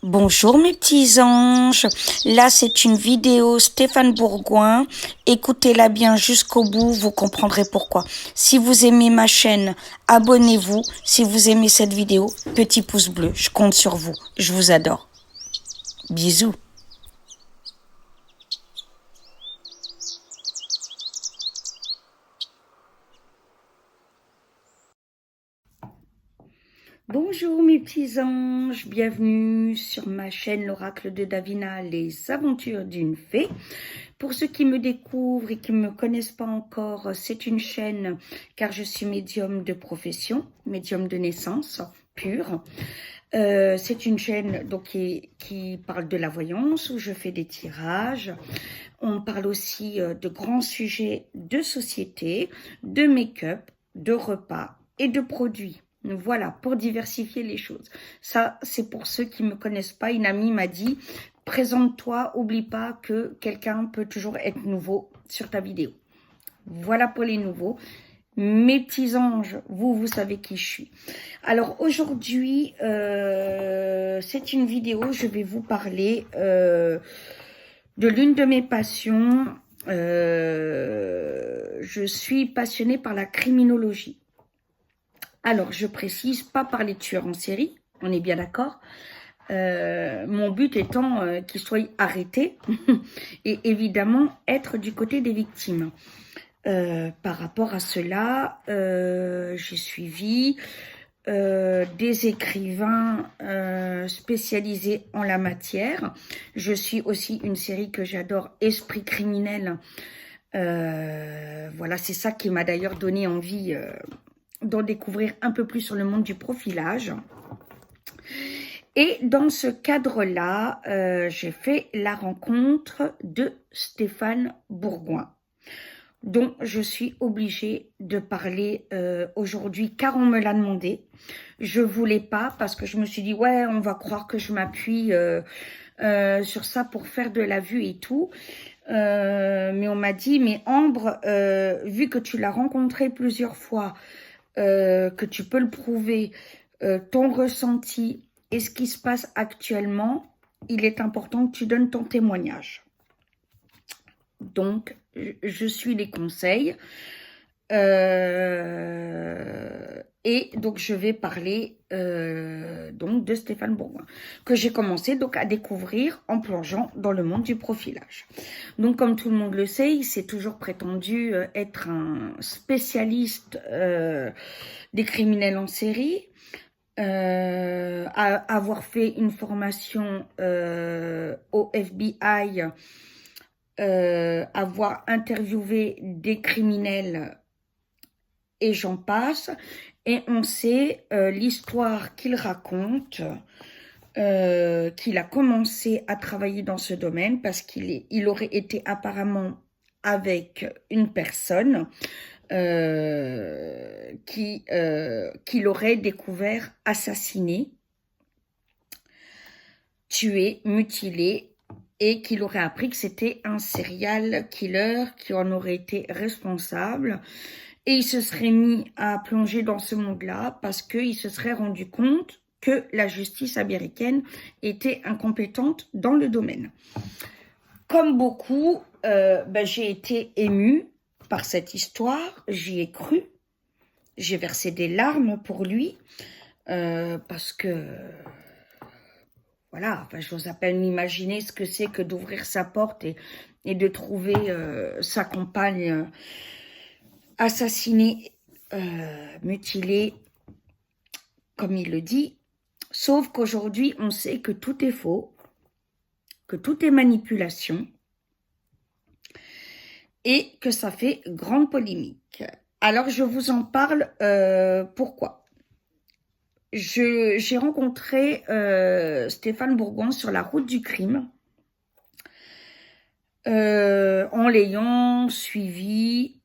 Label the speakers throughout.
Speaker 1: Bonjour mes petits anges, là c'est une vidéo Stéphane Bourgoin, écoutez-la bien jusqu'au bout, vous comprendrez pourquoi. Si vous aimez ma chaîne, abonnez-vous, si vous aimez cette vidéo, petit pouce bleu, je compte sur vous, je vous adore. Bisous. Bonjour mes petits anges, bienvenue sur ma chaîne l'Oracle de Davina, les aventures d'une fée. Pour ceux qui me découvrent et qui ne me connaissent pas encore, c'est une chaîne car je suis médium de profession, médium de naissance pure. C'est une chaîne donc, qui parle de la voyance, où je fais des tirages. On parle aussi de grands sujets de société, de make-up, de repas et de produits. Voilà, pour diversifier les choses. Ça, c'est pour ceux qui ne me connaissent pas. Une amie m'a dit, présente-toi, oublie pas que quelqu'un peut toujours être nouveau sur ta vidéo. Voilà pour les nouveaux. Mes petits anges, vous savez qui je suis. Alors aujourd'hui, c'est une vidéo, je vais vous parler de l'une de mes passions. Je suis passionnée par la criminologie. Alors, je précise, pas par les tueurs en série, on est bien d'accord. Mon but étant qu'ils soient arrêtés et évidemment être du côté des victimes. Par rapport à cela, j'ai suivi des écrivains spécialisés en la matière. Je suis aussi une série que j'adore, Esprit criminel. Voilà, c'est ça qui m'a d'ailleurs donné envie d'en découvrir un peu plus sur le monde du profilage. Et dans ce cadre-là, j'ai fait la rencontre de Stéphane Bourgoin, dont je suis obligée de parler aujourd'hui car on me l'a demandé. Je voulais pas parce que je me suis dit, ouais, on va croire que je m'appuie sur ça pour faire de la vue et tout. Mais on m'a dit, mais Ambre, vu que tu l'as rencontré plusieurs fois, que tu peux le prouver, ton ressenti et ce qui se passe actuellement, il est important que tu donnes ton témoignage. Donc, je suis les conseils. Et donc, je vais parler donc de Stéphane Bourgoin, que j'ai commencé donc à découvrir en plongeant dans le monde du profilage. Donc, comme tout le monde le sait, il s'est toujours prétendu être un spécialiste des criminels en série, avoir fait une formation au FBI, avoir interviewé des criminels et j'en passe. Et on sait l'histoire qu'il raconte, qu'il a commencé à travailler dans ce domaine parce qu'il aurait été apparemment avec une personne qu'il aurait découvert assassiné, tué, mutilé, et qu'il aurait appris que c'était un serial killer qui en aurait été responsable. Et il se serait mis à plonger dans ce monde-là parce qu'il se serait rendu compte que la justice américaine était incompétente dans le domaine. Comme beaucoup, j'ai été émue par cette histoire, j'y ai cru, j'ai versé des larmes pour lui, parce que, voilà, enfin, j'ose à peine m'imaginer ce que c'est que d'ouvrir sa porte et de trouver sa compagne assassinée, mutilée, comme il le dit, sauf qu'aujourd'hui, on sait que tout est faux, que tout est manipulation, et que ça fait grande polémique. Alors, je vous en parle, pourquoi ? J'ai rencontré Stéphane Bourgoin sur la route du crime, en l'ayant suivi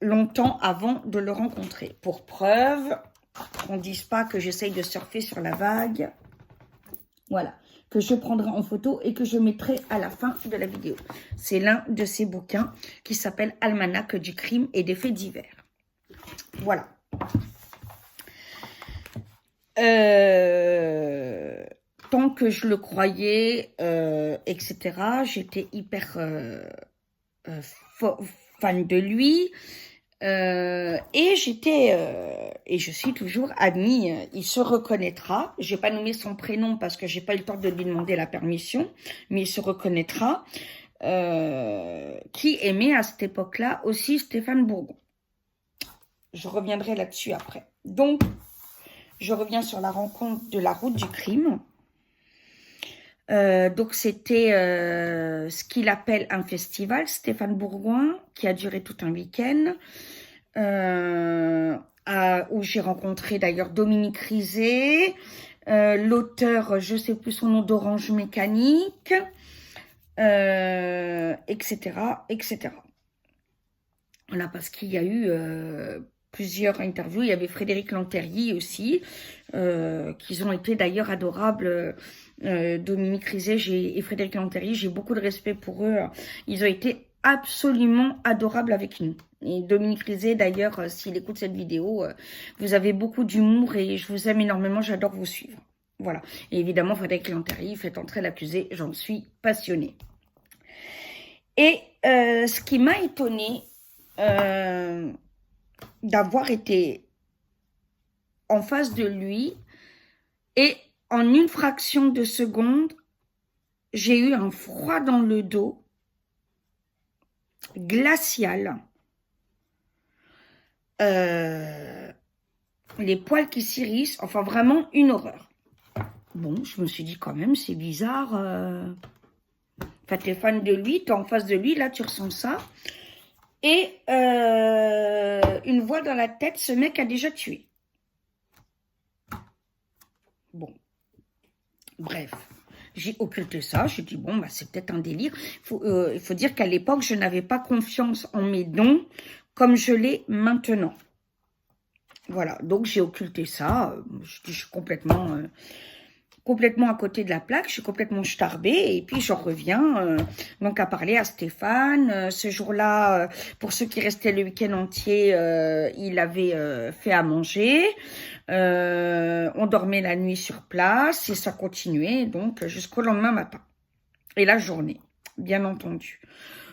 Speaker 1: longtemps avant de le rencontrer. Pour preuve, qu'on ne dise pas que j'essaye de surfer sur la vague, voilà, que je prendrai en photo et que je mettrai à la fin de la vidéo. C'est l'un de ces bouquins qui s'appelle Almanach du crime et des faits divers. Voilà. que je le croyais, etc. J'étais hyper fan de lui. Et je suis toujours amie, il se reconnaîtra. J'ai pas nommé son prénom parce que j'ai pas eu le temps de lui demander la permission, mais il se reconnaîtra. Qui aimait à cette époque-là aussi Stéphane Bourgon. Je reviendrai là-dessus après. Donc, je reviens sur la rencontre de la route du crime. Donc, c'était ce qu'il appelle un festival, Stéphane Bourgoin, qui a duré tout un week-end, où j'ai rencontré d'ailleurs Dominique Rizet, l'auteur, je ne sais plus son nom, d'Orange Mécanique, etc., etc. Voilà, parce qu'il y a eu plusieurs interviews. Il y avait Frédéric Lanterry aussi, qui ont été d'ailleurs adorables. Dominique Rizet et Frédéric Lanterry, j'ai beaucoup de respect pour eux. Ils ont été absolument adorables avec nous. Et Dominique Rizet, d'ailleurs, s'il écoute cette vidéo, vous avez beaucoup d'humour et je vous aime énormément, j'adore vous suivre. Voilà. Et évidemment, Frédéric Lanterry, faites entrer l'accusé, j'en suis passionnée. Et ce qui m'a étonnée, d'avoir été en face de lui et en une fraction de seconde, j'ai eu un froid dans le dos, glacial, les poils qui s'irrissent, enfin vraiment une horreur. Bon, je me suis dit quand même, c'est bizarre. Enfin, t'es fan de lui, t'es en face de lui, là tu ressens ça. Et une voix dans la tête, ce mec a déjà tué. Bon, bref, j'ai occulté ça. J'ai dit, bon, bah, c'est peut-être un délire. Il faut dire qu'à l'époque, je n'avais pas confiance en mes dons comme je l'ai maintenant. Voilà, donc j'ai occulté ça. Je suis complètement à côté de la plaque, je suis complètement starbée et puis j'en reviens donc à parler à Stéphane. Ce jour-là, pour ceux qui restaient le week-end entier, il avait fait à manger. On dormait la nuit sur place et ça continuait donc jusqu'au lendemain matin. Et la journée, bien entendu.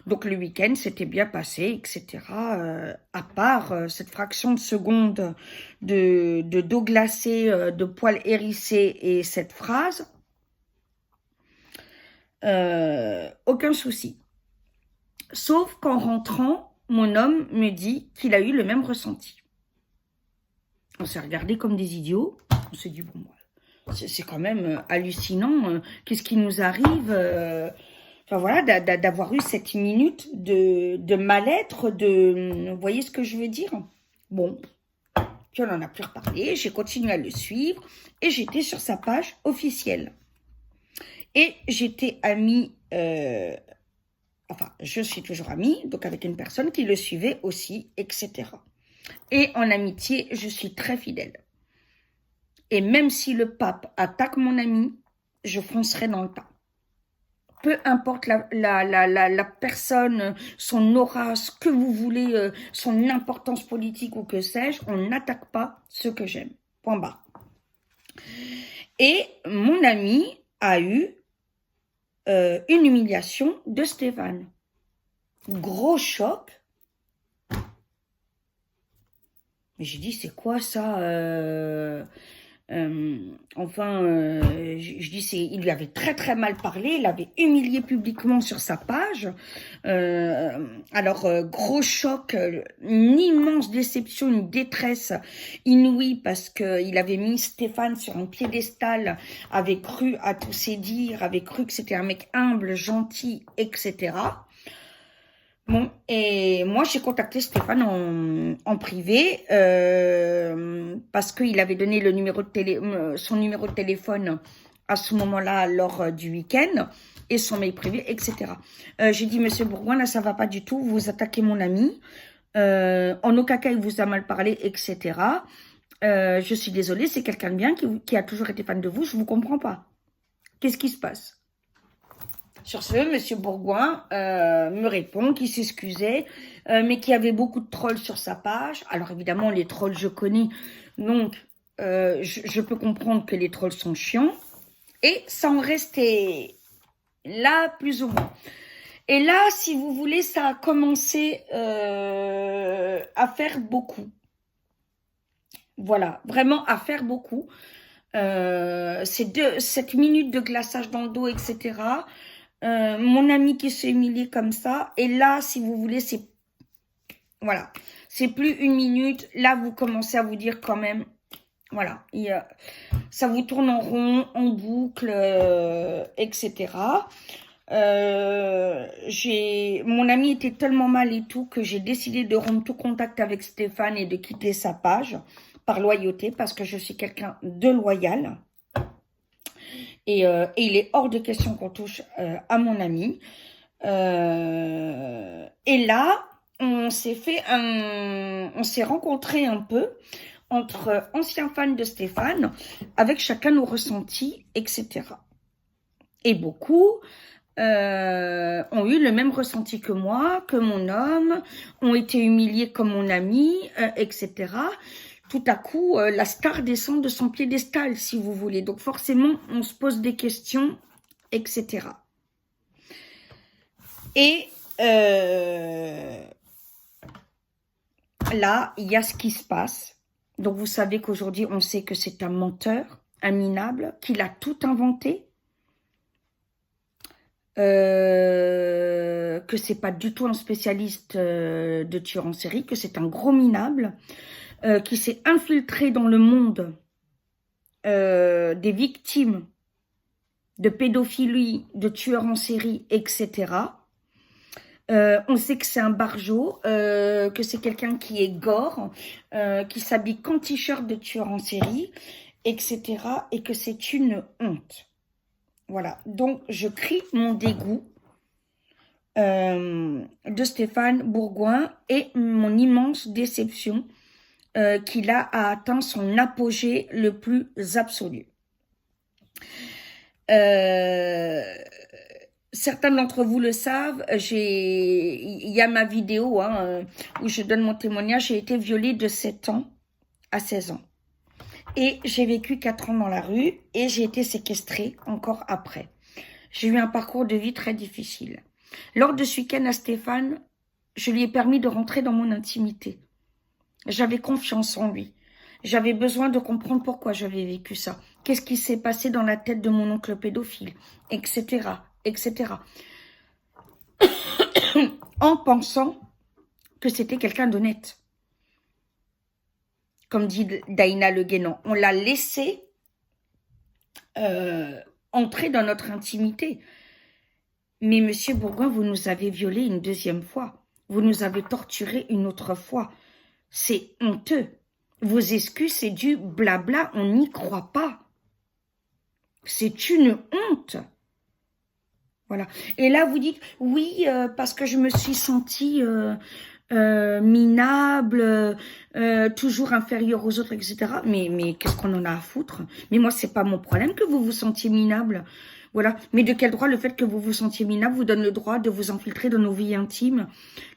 Speaker 1: Donc le week-end s'était bien passé, etc. À part cette fraction de seconde de dos glacé, de poils hérissés et cette phrase, aucun souci. Sauf qu'en rentrant, mon homme me dit qu'il a eu le même ressenti. On s'est regardé comme des idiots. On s'est dit, bon, c'est quand même hallucinant. Qu'est-ce qui nous arrive Enfin voilà, d'avoir eu cette minute de mal-être, vous voyez ce que je veux dire? Bon, puis on n'en a plus reparlé, j'ai continué à le suivre et j'étais sur sa page officielle. Et j'étais amie, enfin je suis toujours amie, donc avec une personne qui le suivait aussi, etc. Et en amitié, je suis très fidèle. Et même si le pape attaque mon ami, je foncerai dans le tas. Peu importe la personne, son aura, ce que vous voulez, son importance politique ou que sais-je, on n'attaque pas ce que j'aime. Point barre. Et mon ami a eu une humiliation de Stéphane. Gros choc. Mais j'ai dit, c'est quoi ça je dis, il lui avait très très mal parlé, il l'avait humilié publiquement sur sa page. Gros choc, une immense déception, une détresse inouïe parce que il avait mis Stéphane sur un piédestal, avait cru à tous ses dires, avait cru que c'était un mec humble, gentil, etc. Bon, et moi, j'ai contacté Stéphane en privé parce qu'il avait donné le numéro de son numéro de téléphone à ce moment-là lors du week-end et son mail privé, etc. J'ai dit, monsieur Bourgoin, là, ça va pas du tout, vous attaquez mon ami. En aucun cas, il vous a mal parlé, etc. Je suis désolée, c'est quelqu'un de bien qui a toujours été fan de vous, je vous comprends pas. Qu'est-ce qui se passe ? Sur ce, monsieur Bourgoin me répond qu'il s'excusait, mais qu'il y avait beaucoup de trolls sur sa page. Alors évidemment, les trolls, je connais, donc je peux comprendre que les trolls sont chiants. Et ça en restait là, plus ou moins. Et là, si vous voulez, ça a commencé à faire beaucoup. Voilà, vraiment à faire beaucoup. C'est 7 minutes de glaçage dans le dos, etc. Mon ami qui s'est humilié comme ça. Et là, si vous voulez, c'est... Voilà, c'est plus 1 minute. Là, vous commencez à vous dire quand même... Voilà, ça vous tourne en rond, en boucle, etc. Mon ami était tellement mal et tout que j'ai décidé de rompre tout contact avec Stéphane et de quitter sa page par loyauté parce que je suis quelqu'un de loyal. Et il est hors de question qu'on touche à mon ami. Et là, on s'est rencontrés un peu entre anciens fans de Stéphane, avec chacun nos ressentis, etc. Et beaucoup ont eu le même ressenti que moi, que mon homme, ont été humiliés comme mon ami, etc. Tout à coup, la star descend de son piédestal, si vous voulez. Donc forcément, on se pose des questions, etc. Et là, il y a ce qui se passe. Donc vous savez qu'aujourd'hui, on sait que c'est un menteur, un minable, qu'il a tout inventé. Que c'est pas du tout un spécialiste de tueur en série, que c'est un gros minable qui s'est infiltré dans le monde des victimes de pédophilie, de tueurs en série, etc. On sait que c'est un barjot, que c'est quelqu'un qui est gore, qui s'habille qu'en t-shirt de tueur en série, etc. Et que c'est une honte. Voilà, donc je crie mon dégoût de Stéphane Bourgoin et mon immense déception qu'il a atteint son apogée le plus absolu. Certains d'entre vous le savent, il y a ma vidéo où je donne mon témoignage. J'ai été violée de 7 ans à 16 ans. Et j'ai vécu 4 ans dans la rue et j'ai été séquestrée encore après. J'ai eu un parcours de vie très difficile. Lors de ce week-end à Stéphane, je lui ai permis de rentrer dans mon intimité. J'avais confiance en lui. J'avais besoin de comprendre pourquoi j'avais vécu ça. Qu'est-ce qui s'est passé dans la tête de mon oncle pédophile, etc., etc. En pensant que c'était quelqu'un d'honnête. Comme dit Daïna Le Guénon, on l'a laissé entrer dans notre intimité. Mais monsieur Bourgoin, vous nous avez violés une 2e fois. Vous nous avez torturés une autre fois. C'est honteux. Vos excuses, c'est du blabla, on n'y croit pas. C'est une honte. Voilà. Et là, vous dites, oui, parce que je me suis sentie minable, toujours inférieure aux autres, etc. Mais qu'est-ce qu'on en a à foutre? Mais moi, c'est pas mon problème que vous vous sentiez minable. Voilà. Mais de quel droit le fait que vous vous sentiez minable vous donne le droit de vous infiltrer dans nos vies intimes,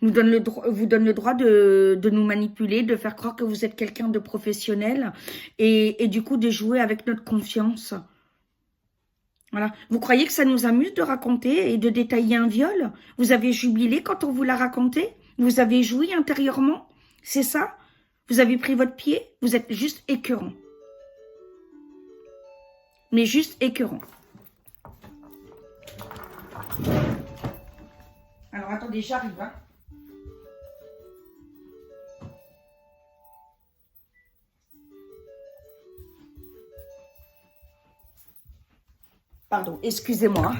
Speaker 1: vous donne le droit de nous manipuler, de faire croire que vous êtes quelqu'un de professionnel et du coup de jouer avec notre confiance. Voilà. Vous croyez que ça nous amuse de raconter et de détailler un viol? Vous avez jubilé quand on vous l'a raconté? Vous avez joui intérieurement? C'est ça? Vous avez pris votre pied? Vous êtes juste écœurant. Mais juste écœurant. Alors attendez, j'arrive. Hein. Pardon, excusez-moi.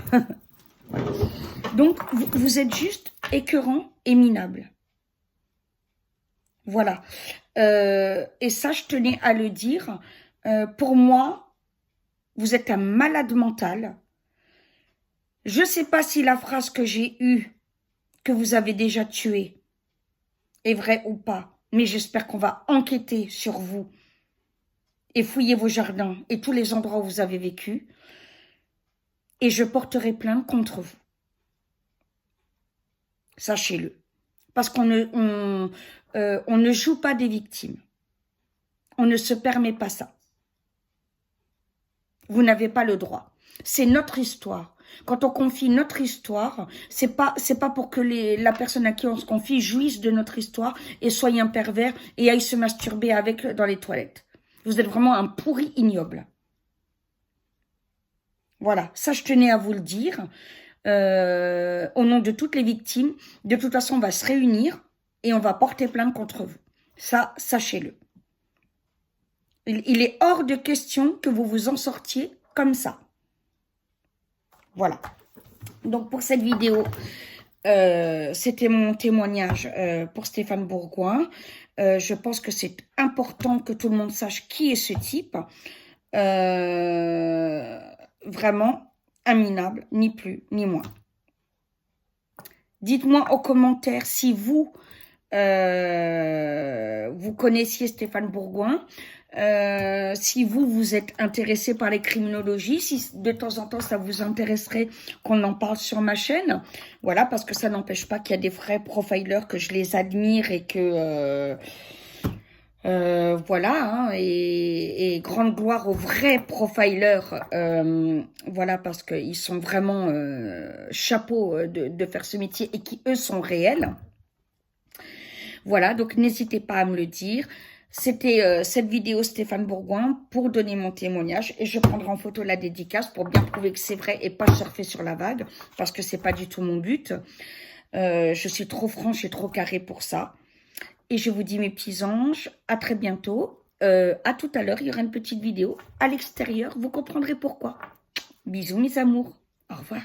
Speaker 1: Donc, vous êtes juste écœurant et minable. Voilà. Et ça, je tenais à le dire. Pour moi, vous êtes un malade mental. Je ne sais pas si la phrase que j'ai eue, que vous avez déjà tuée, est vraie ou pas. Mais j'espère qu'on va enquêter sur vous et fouiller vos jardins et tous les endroits où vous avez vécu. Et je porterai plainte contre vous. Sachez-le. Parce qu'on ne joue pas des victimes. On ne se permet pas ça. Vous n'avez pas le droit. C'est notre histoire. Quand on confie notre histoire, c'est pas pour que la personne à qui on se confie jouisse de notre histoire et soit un pervers et aille se masturber avec dans les toilettes. Vous êtes vraiment un pourri ignoble. Voilà, ça je tenais à vous le dire. Au nom de toutes les victimes, de toute façon on va se réunir et on va porter plainte contre vous. Ça, sachez-le. Il est hors de question que vous vous en sortiez comme ça. Voilà. Donc pour cette vidéo, c'était mon témoignage pour Stéphane Bourgoin. Je pense que c'est important que tout le monde sache qui est ce type. Vraiment minable, ni plus ni moins. Dites-moi en commentaire si vous connaissiez Stéphane Bourgoin, si vous êtes intéressé par les criminologies, si de temps en temps ça vous intéresserait qu'on en parle sur ma chaîne, voilà, parce que ça n'empêche pas qu'il y a des vrais profilers que je les admire et que voilà, hein, et grande gloire aux vrais profilers, voilà, parce qu'ils sont vraiment chapeau de faire ce métier et qui eux sont réels. Voilà, donc n'hésitez pas à me le dire. C'était cette vidéo Stéphane Bourgoin pour donner mon témoignage et je prendrai en photo la dédicace pour bien prouver que c'est vrai et pas surfer sur la vague parce que c'est pas du tout mon but. Je suis trop franche et trop carrée pour ça. Et je vous dis mes petits anges, à très bientôt. À tout à l'heure, il y aura une petite vidéo à l'extérieur. Vous comprendrez pourquoi. Bisous mes amours. Au revoir.